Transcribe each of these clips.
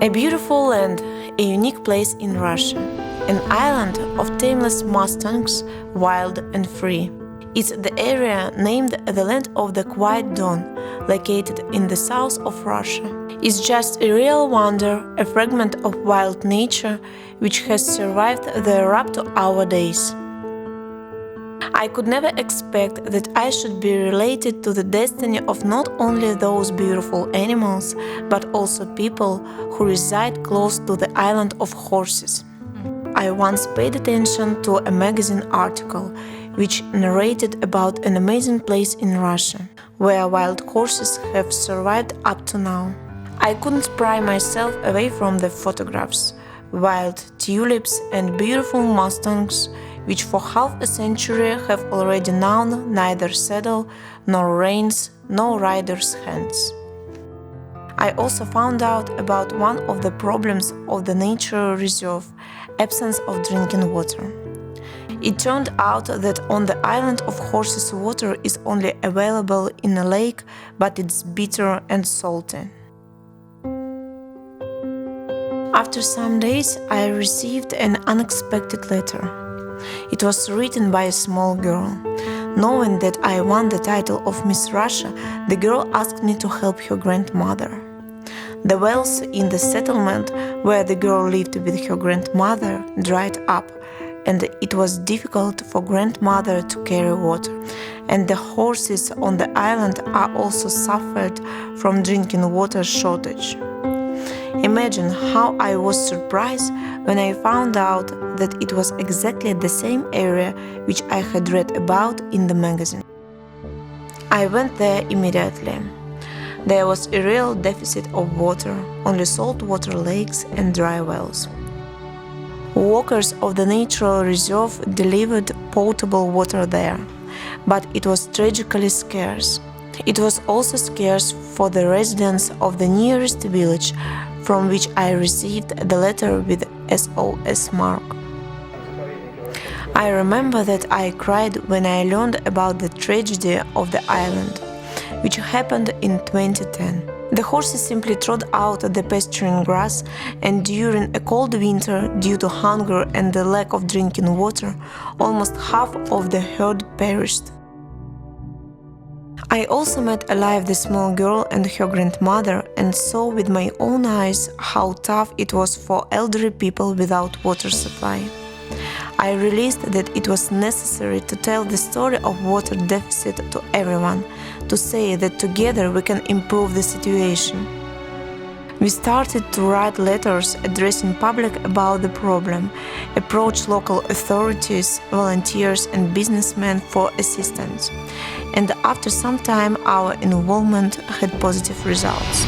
A beautiful land, a unique place in Russia, an island of tameless mustangs, wild and free. It's the area named the Land of the Quiet Dawn, located in the south of Russia. It's just a real wonder, a fragment of wild nature which has survived there up to our days. I could never expect that I should be related to the destiny of not only those beautiful animals, but also people who reside close to the island of horses. I once paid attention to a magazine article which narrated about an amazing place in Russia, where wild horses have survived up to now. I couldn't pry myself away from the photographs, wild tulips and beautiful mustangs, which for half a century have already known neither saddle nor reins nor rider's hands. I also found out about one of the problems of the nature reserve, absence of drinking water. It turned out that on the island of horses water is only available in a lake, but it's bitter and salty. After some days, I received an unexpected letter. It was written by a small girl. Knowing that I won the title of Miss Russia, the girl asked me to help her grandmother. The wells in the settlement where the girl lived with her grandmother dried up, and it was difficult for grandmother to carry water, and the horses on the island are also suffered from drinking water shortage. Imagine how I was surprised when I found out that it was exactly the same area which I had read about in the magazine. I went there immediately. There was a real deficit of water, only saltwater lakes and dry wells. Workers of the natural reserve delivered potable water there, but it was tragically scarce. It was also scarce for the residents of the nearest village, from which I received the letter with SOS mark. I remember that I cried when I learned about the tragedy of the island, which happened in 2010. The horses simply trod out the pasturing grass, and during a cold winter, due to hunger and the lack of drinking water, almost half of the herd perished. I also met alive the small girl and her grandmother and saw with my own eyes how tough it was for elderly people without water supply. I realized that it was necessary to tell the story of water deficit to everyone, to say that together we can improve the situation. We started to write letters addressing public about the problem, approach local authorities, volunteers and businessmen for assistance. And after some time our involvement had positive results.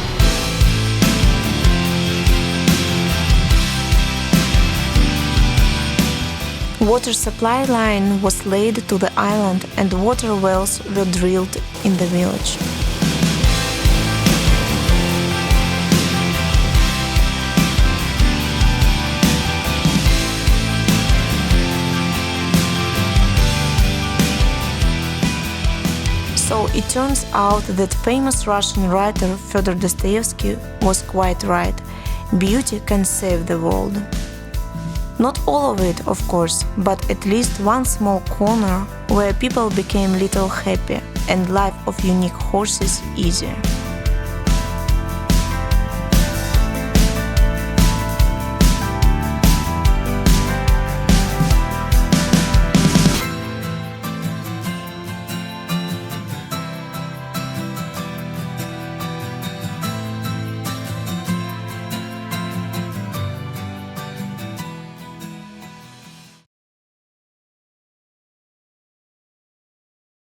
Water supply line was laid to the island and water wells were drilled in the village. So it turns out that famous Russian writer Fyodor Dostoevsky was quite right. Beauty can save the world. Not all of it, of course, but at least one small corner where people became little happier and life of unique horses easier.